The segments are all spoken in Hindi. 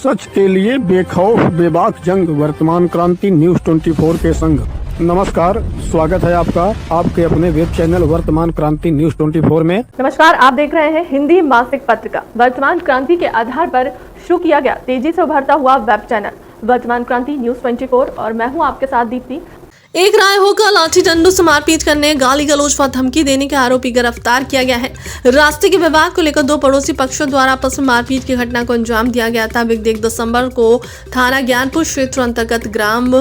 सच के लिए बेखौफ बेबाक जंग, वर्तमान क्रांति न्यूज 24 के संग। नमस्कार, स्वागत है आपका आपके अपने वेब चैनल वर्तमान क्रांति न्यूज 24 में। नमस्कार, आप देख रहे हैं हिंदी मासिक पत्रिका वर्तमान क्रांति के आधार पर शुरू किया गया तेजी से उभरता हुआ वेब चैनल वर्तमान क्रांति न्यूज 24 और मैं हूं आपके साथ दीप्ति। एक राय होकर लाठी डंडों से मारपीट करने, गाली गलौज व धमकी देने के आरोपी गिरफ्तार किया गया है। रास्ते के विवाद को लेकर दो पड़ोसी पक्षों द्वारा आपस में मारपीट की घटना को अंजाम दिया गया था। बीते 1 दिसंबर को थाना ज्ञानपुर क्षेत्र अंतर्गत ग्राम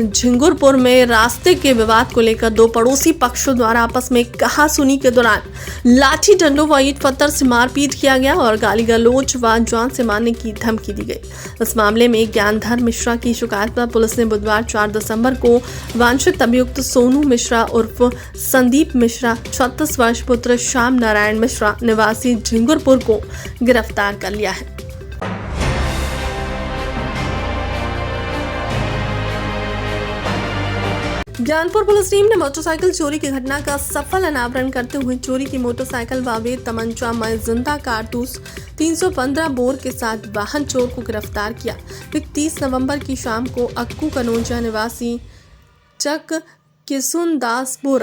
झिंगुरपुर में रास्ते के विवाद को लेकर दो पड़ोसी पक्षों द्वारा आपस में कहासुनी के दौरान लाठी डंडों व ईंट पत्थर से मारपीट किया गया और गाली गलौज व जान से मारने की धमकी दी गई। इस मामले में ज्ञानधर मिश्रा की शिकायत पर पुलिस ने बुधवार 4 दिसंबर को अभियुक्त सोनू मिश्रा उर्फ संदीप मिश्रा 36 वर्ष पुत्र श्याम नारायण मिश्रा निवासी झिंगुरपुर को गिरफ्तार कर लिया है। ज्ञानपुर पुलिस टीम ने मोटरसाइकिल चोरी की घटना का सफल अनावरण करते हुए चोरी की मोटरसाइकिल व अवैध तमंचा में जिंदा कारतूस 315 बोर के साथ वाहन चोर को गिरफ्तार किया। 30 नवंबर की शाम को अक्कू कनौजा निवासी चक किसुनदासपुर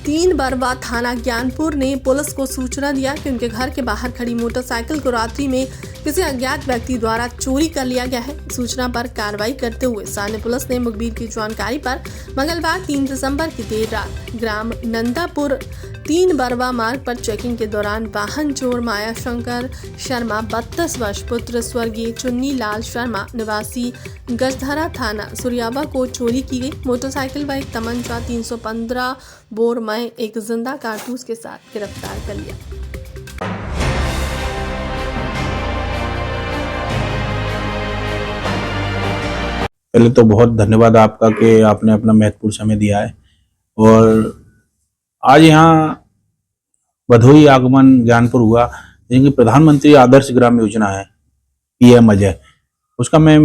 3 बरवा थाना ज्ञानपुर ने पुलिस को सूचना दिया कि उनके घर के बाहर खड़ी मोटरसाइकिल को रात्रि में किसी अज्ञात व्यक्ति द्वारा चोरी कर लिया गया है। सूचना पर कार्रवाई करते हुए स्थानीय पुलिस ने मुखबिर की जानकारी पर मंगलवार 3 दिसंबर की देर रात ग्राम नंदापुर 3 बरवा मार्ग पर चेकिंग के दौरान वाहन चोर माया शंकर शर्मा 32 वर्ष पुत्र स्वर्गीय चुन्नी लाल शर्मा निवासी गजधरा थाना सुरियावा को चोरी की गई मोटरसाइकिल व एक तमंचा 315 बोर में एक जिंदा कारतूस के साथ गिरफ्तार कर लिया। पहले तो बहुत धन्यवाद आपका कि आपने अपना महत्वपूर्ण समय दिया है। और आज यहाँ भदोही आगमन ज्ञानपुर हुआ, जिनकी प्रधानमंत्री आदर्श ग्राम योजना है PM अजय, उसका मैं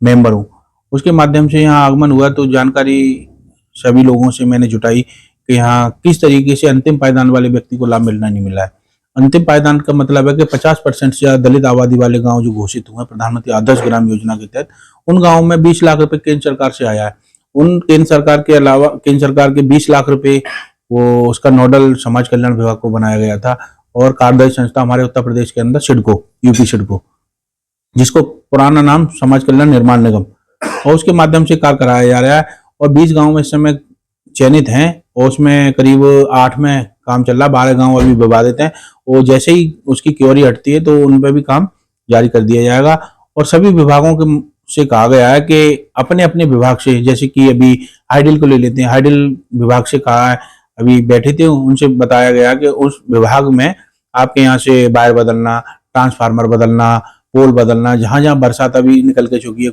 मेंबर हूँ। उसके माध्यम से यहाँ आगमन हुआ तो जानकारी सभी लोगों से मैंने जुटाई कि यहाँ किस तरीके से अंतिम पायदान वाले व्यक्ति को लाभ मिलना नहीं मिला है। अंतिम पायदान का मतलब है कि 50% से ज्यादा दलित आबादी वाले गांव जो घोषित हुए हैं प्रधानमंत्री आदर्श ग्राम योजना के तहत, उन गाँवों में 20 लाख रुपए केंद्र सरकार से आया है। उन केंद्र सरकार के अलावा केंद्र सरकार के 20 लाख रुपए वो उसका नोडल समाज कल्याण विभाग को बनाया गया था और कार्यदायी संस्था हमारे उत्तर प्रदेश के अंदर सिडको, यूपी सिडको, जिसको पुराना नाम समाज कल्याण निर्माण निगम, और उसके माध्यम से कार्य कराया जा रहा है। और 20 गांव में इस समय चयनित हैं और उसमें करीब 8 में काम चल रहा है, 12 गांव अभी विवादित हैं और जैसे ही उसकी क्योरी हटती है तो उन पर भी काम जारी कर दिया जाएगा। और सभी विभागों के से कहा गया है कि अपने अपने विभाग से, जैसे कि अभी हाइडल को ले लेते हैं, हाइडल विभाग से कहा है, अभी बैठे थे उनसे बताया गया कि उस विभाग में आपके यहाँ से वायर बदलना, ट्रांसफार्मर बदलना, पोल बदलना, जहां जहां बरसात अभी निकल के चुकी है,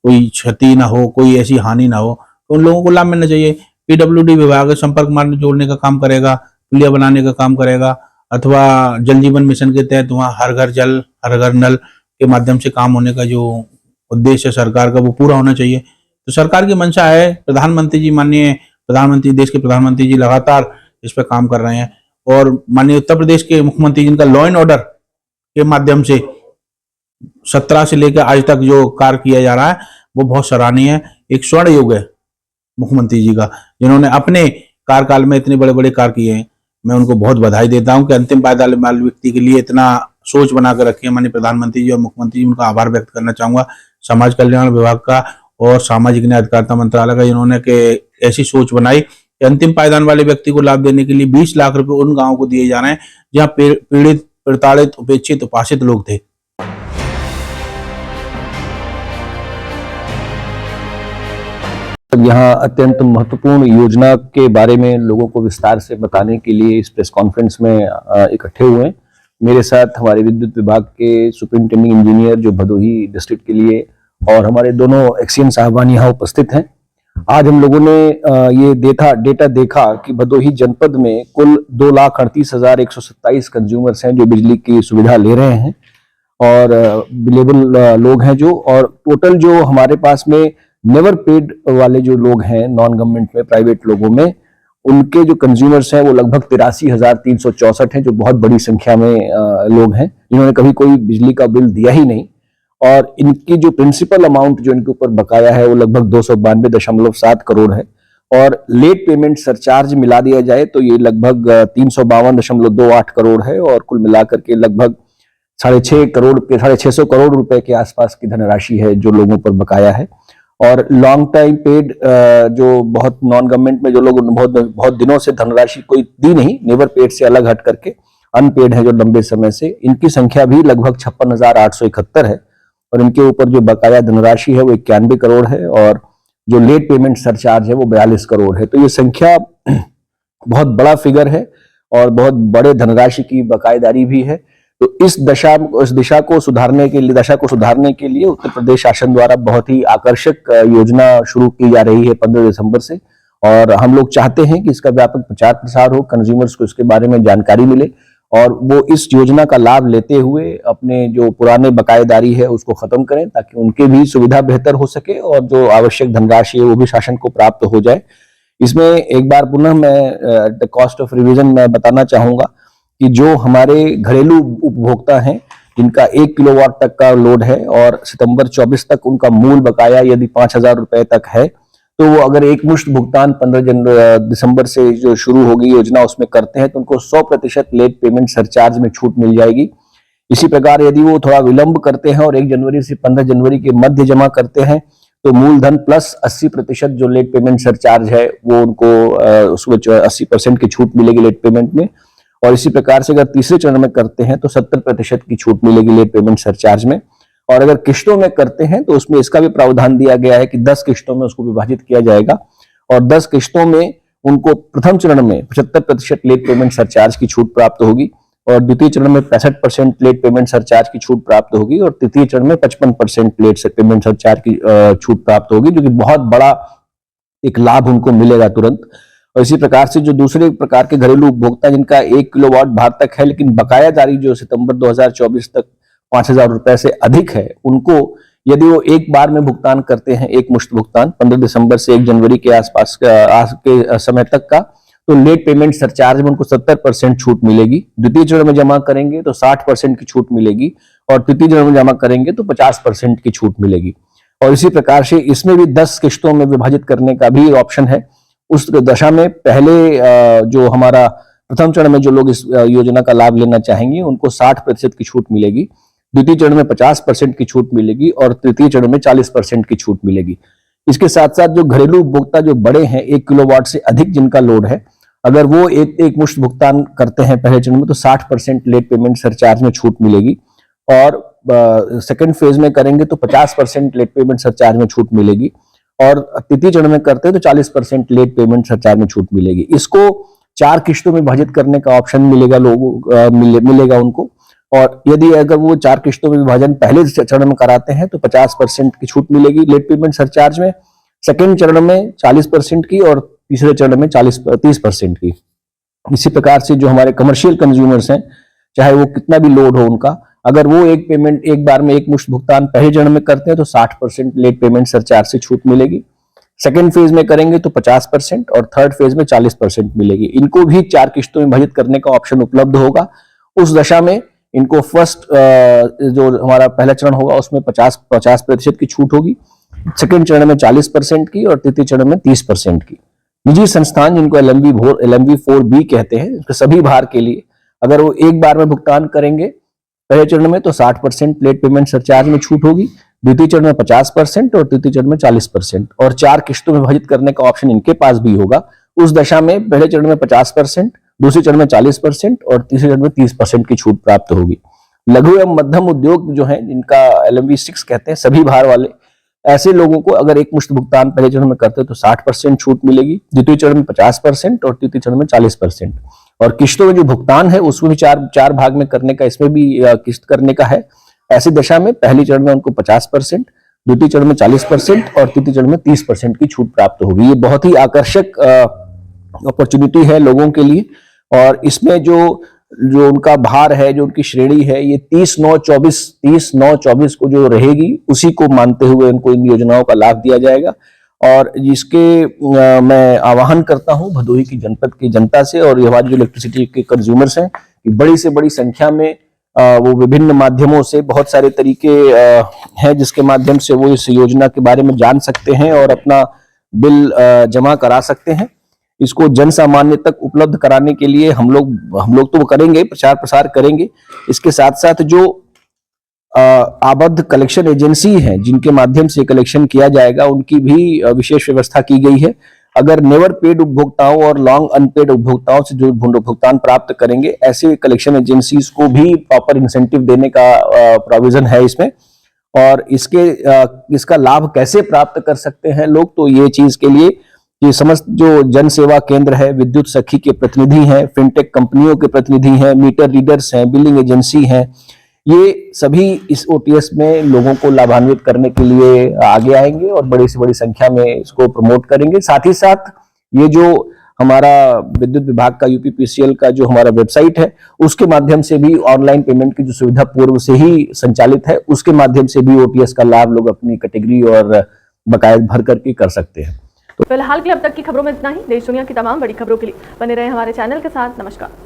कोई क्षति ना हो, कोई ऐसी हानि ना हो, तो उन लोगों को लाभ मिलना चाहिए। PWD विभाग संपर्क मार्ग जोड़ने का काम करेगा, पुलिया बनाने का काम करेगा, अथवा जल जीवन मिशन के तहत वहाँ हर घर जल हर घर नल के माध्यम से काम होने का जो उद्देश्य है सरकार का वो पूरा होना चाहिए। तो सरकार की मंशा है, प्रधानमंत्री जी, माननीय प्रधानमंत्री, देश के प्रधानमंत्री जी लगातार इस पर काम कर रहे हैं। और माननीय उत्तर प्रदेश के मुख्यमंत्री जिनका लॉ एंड ऑर्डर के माध्यम से 17 से लेकर आज तक जो कार्य किया जा रहा है वो बहुत सराहनीय है। एक स्वर्ण युग है मुख्यमंत्री जी का, जिन्होंने अपने कार्यकाल में इतने बड़े बड़े कार्य किए हैं। मैं उनको बहुत बधाई देता हूं कि अंतिम पायदान वाले व्यक्ति के लिए इतना सोच बनाकर रखी है माननीय प्रधानमंत्री जी और मुख्यमंत्री जी। उनका आभार व्यक्त करना चाहूंगा समाज कल्याण विभाग का और सामाजिक न्याय अधिकारिता मंत्रालय का, जिन्होंने के ऐसी सोच बनाई कि अंतिम पायदान वाले व्यक्ति को लाभ देने के लिए 20 लाख रुपए उन गांवों को दिए जा रहे हैं जहां पीड़ित, प्रताड़ित, उपेक्षित, उपासित लोग थे। यहाँ अत्यंत महत्वपूर्ण योजना के बारे में लोगों को विस्तार से बताने के लिए इस प्रेस कॉन्फ्रेंस में इकट्ठे हुए हैं। मेरे साथ हमारे विद्युत विभाग के सुपरिंटेंडिंग इंजीनियर जो भदोही डिस्ट्रिक्ट के लिए और हमारे दोनों एक्सीएन साहबान यहाँ उपस्थित हैं। आज हम लोगों ने ये डेटा देखा कि भदोही जनपद में कुल 2,38,127 कंज्यूमर्स हैं जो बिजली की सुविधा ले रहे हैं और बिलेबल लोग हैं जो, और टोटल जो हमारे पास में नेवर पेड वाले जो लोग हैं नॉन गवर्नमेंट में, प्राइवेट लोगों में, उनके जो कंज्यूमर्स हैं वो लगभग 83,364 हैं, जो बहुत बड़ी संख्या में लोग हैं जिन्होंने कभी कोई बिजली का बिल दिया ही नहीं। और इनकी जो प्रिंसिपल अमाउंट जो इनके ऊपर बकाया है वो लगभग 292.7 करोड़ है। और लेट पेमेंट सरचार्ज मिला दिया जाए तो ये लगभग 352.28 करोड़ है और कुल मिलाकर के लगभग 650 करोड़ रुपए के आसपास की धनराशि है जो लोगों पर बकाया है। और लॉन्ग टाइम पेड जो बहुत नॉन गवर्नमेंट में जो लोग बहुत दिनों से धनराशि कोई दी नहीं, नेवर पेड से अलग हट करके अनपेड है जो लंबे समय से, इनकी संख्या भी लगभग 56,871 है और इनके ऊपर जो बकाया धनराशि है वो 91 करोड़ है और जो लेट पेमेंट सरचार्ज है वो 42 करोड़ है। तो ये संख्या बहुत बड़ा फिगर है और बहुत बड़े धनराशि की बकायेदारी भी है। तो इस दिशा को सुधारने के लिए उत्तर प्रदेश शासन द्वारा बहुत ही आकर्षक योजना शुरू की जा रही है 15 दिसंबर से और हम लोग चाहते हैं कि इसका व्यापक प्रचार प्रसार हो, कंज्यूमर्स को इसके बारे में जानकारी मिले और वो इस योजना का लाभ लेते हुए अपने जो पुराने बकायेदारी है उसको खत्म करें ताकि उनके भी सुविधा बेहतर हो सके और जो आवश्यक धनराशि है वो भी शासन को प्राप्त हो जाए। इसमें एक बार पुनः मैं द कॉस्ट ऑफ रिवीजन में बताना चाहूंगा कि जो हमारे घरेलू उपभोक्ता हैं जिनका 1 किलोवाट तक का लोड है और सितंबर 24 तक उनका मूल बकाया यदि 5,000 रुपए तक है तो वो अगर एक मुश्त भुगतान 15 दिसंबर से जो शुरू होगी योजना उसमें करते हैं तो उनको 100% लेट पेमेंट सरचार्ज में छूट मिल जाएगी। इसी प्रकार यदि वो थोड़ा विलंब करते हैं और 1 जनवरी से 15 जनवरी के मध्य जमा करते हैं तो मूलधन प्लस 80% जो लेट पेमेंट सरचार्ज है वो उनको उसमें 80% की छूट मिलेगी लेट पेमेंट में। और इसी प्रकार से अगर तीसरे चरण में करते हैं तो 70% की छूट मिलेगी लेट पेमेंट सरचार्ज में। और अगर किश्तों में करते हैं तो उसमें इसका भी प्रावधान दिया गया है कि 10 किश्तों में उसको विभाजित किया जाएगा और 10 किश्तों में उनको प्रथम चरण में 75% लेट पेमेंट सरचार्ज की छूट प्राप्त होगी और द्वितीय चरण में 65% लेट पेमेंट सरचार्ज की छूट प्राप्त होगी और तृतीय चरण में 55% लेट पेमेंट सरचार्ज की छूट प्राप्त होगी, जो कि बहुत बड़ा एक लाभ उनको मिलेगा तुरंत। और इसी प्रकार से जो दूसरे प्रकार के घरेलू उपभोक्ता जिनका 1 किलोवाट भार तक है लेकिन बकायादारी जो सितंबर 2024 तक 5,000 रुपए से अधिक है, उनको यदि वो एक बार में भुगतान करते हैं, एक मुश्त भुगतान 15 दिसंबर से 1 जनवरी के आसपास के समय तक का, तो लेट पेमेंट सरचार्ज में उनको 70% छूट मिलेगी। द्वितीय चरण में जमा करेंगे तो 60% की छूट मिलेगी और तृतीय चरण में जमा करेंगे तो 50% की छूट मिलेगी। और इसी प्रकार से इसमें भी 10 किश्तों में विभाजित करने का भी ऑप्शन है। उस दशा में पहले जो हमारा प्रथम चरण में जो लोग इस योजना का लाभ लेना चाहेंगे उनको 60% की छूट मिलेगी, द्वितीय चरण में 50% की छूट मिलेगी और तृतीय चरण में 40% की छूट मिलेगी। इसके साथ साथ जो घरेलू उपभोक्ता जो बड़े हैं 1 किलोवाट से अधिक जिनका लोड है, अगर वो एक मुश्त भुगतान करते हैं पहले चरण में तो 60% लेट पेमेंट सरचार्ज में छूट मिलेगी और सेकंड फेज में करेंगे तो 50% लेट पेमेंट सरचार्ज में छूट मिलेगी और तृतीय चरण में करते हैं तो 40% लेट पेमेंट सरचार्ज में छूट मिलेगी। इसको 4 किश्तों में विभाजित करने का ऑप्शन मिलेगा उनको। और यदि अगर वो 4 किश्तों में विभाजन पहले चरण में कराते हैं तो 50% की छूट मिलेगी लेट पेमेंट सरचार्ज में, सेकंड चरण में 40% की और तीसरे चरण में 30% की। इसी प्रकार से जो हमारे कमर्शियल कंज्यूमर्स हैं, चाहे वो कितना भी लोड हो उनका, अगर वो एक बार में एक मुश्त भुगतान पहले चरण में करते हैं तो 60% लेट पेमेंट सरचार्ज से छूट मिलेगी, सेकंड फेज में करेंगे तो 50% और थर्ड फेज में 40% मिलेगी। इनको भी 4 किश्तों में विभाजित करने का ऑप्शन उपलब्ध होगा। उस दशा में इनको फर्स्ट जो हमारा पहला चरण होगा उसमें 50% की छूट होगी, सेकंड चरण में 40% की और तृतीय चरण में 30% की। निजी संस्थान जिनको LMV 4B कहते हैं, सभी भार के लिए अगर वो एक बार में भुगतान करेंगे पहले चरण में तो 60% लेट पेमेंट सरचार्ज में छूट होगी, द्वितीय चरण में 50% और तृतीय चरण में 40% और 4 किश्तों में विभाजित करने का ऑप्शन इनके पास भी होगा। उस दशा में पहले चरण में 50%, दूसरे चरण में 40% और तीसरे चरण में 30% की छूट प्राप्त होगी। लघु एवं मध्यम उद्योग जो है जिनका LMV 6 कहते हैं, सभी भार वाले, ऐसे लोगों को अगर एक मुश्त भुगतान पहले चरण में करते हैं तो 60% छूट मिलेगी, द्वितीय चरण में 50% और तृतीय चरण में 40%। और किश्तों में जो भुगतान है उसमें भी चार भाग में करने का, इसमें भी किस्त करने का है। ऐसी दशा में पहली चरण में उनको 50%, द्वितीय चरण में 40% और तृतीय चरण में 30% की छूट प्राप्त होगी। ये बहुत ही आकर्षक अपॉर्चुनिटी है लोगों के लिए। और इसमें जो उनका भार है, जो उनकी श्रेणी है, ये 30/9/24 को जो रहेगी उसी को मानते हुए उनको इन योजनाओं का लाभ दिया जाएगा। और जिसके मैं आह्वान करता हूं भदोही की जनपद की जनता से और हमारी जो इलेक्ट्रिसिटी के कंज्यूमर्स हैं कि बड़ी से बड़ी संख्या में वो विभिन्न माध्यमों से बहुत सारे तरीके हैं जिसके माध्यम से वो इस योजना के बारे में जान सकते हैं और अपना बिल जमा करा सकते हैं। इसको जन सामान्य तक उपलब्ध कराने के लिए हम लोग तो वो करेंगे, प्रचार प्रसार करेंगे। इसके साथ साथ जो आबद्ध कलेक्शन एजेंसी हैं जिनके माध्यम से कलेक्शन किया जाएगा उनकी भी विशेष व्यवस्था की गई है। अगर नेवर पेड उपभोक्ताओं और लॉन्ग अनपेड उपभोक्ताओं से जो भुगतान प्राप्त करेंगे, ऐसे कलेक्शन एजेंसीज को भी प्रॉपर इंसेंटिव देने का प्रोविजन है इसमें। और इसका लाभ कैसे प्राप्त कर सकते हैं लोग, तो ये चीज के लिए ये समस्त जो जन सेवा केंद्र है, विद्युत सखी के प्रतिनिधि हैं, फिनटेक कंपनियों के प्रतिनिधि हैं, मीटर रीडर्स हैं, बिलिंग एजेंसी हैं, ये सभी इस ओटीएस में लोगों को लाभान्वित करने के लिए आगे आएंगे और बड़ी से बड़ी संख्या में इसको प्रमोट करेंगे। साथ ही साथ ये जो हमारा विद्युत विभाग का यूपीपीसीएल का जो हमारा वेबसाइट है, उसके माध्यम से भी ऑनलाइन पेमेंट की जो सुविधा पूर्व से ही संचालित है, उसके माध्यम से भी ओटीएस का लाभ लोग अपनी कैटेगरी और बकाया भर करके कर सकते हैं। फिलहाल के लिए अब तक की खबरों में इतना ही। देश दुनिया की तमाम बड़ी खबरों के लिए बने रहे हमारे चैनल के साथ। नमस्कार।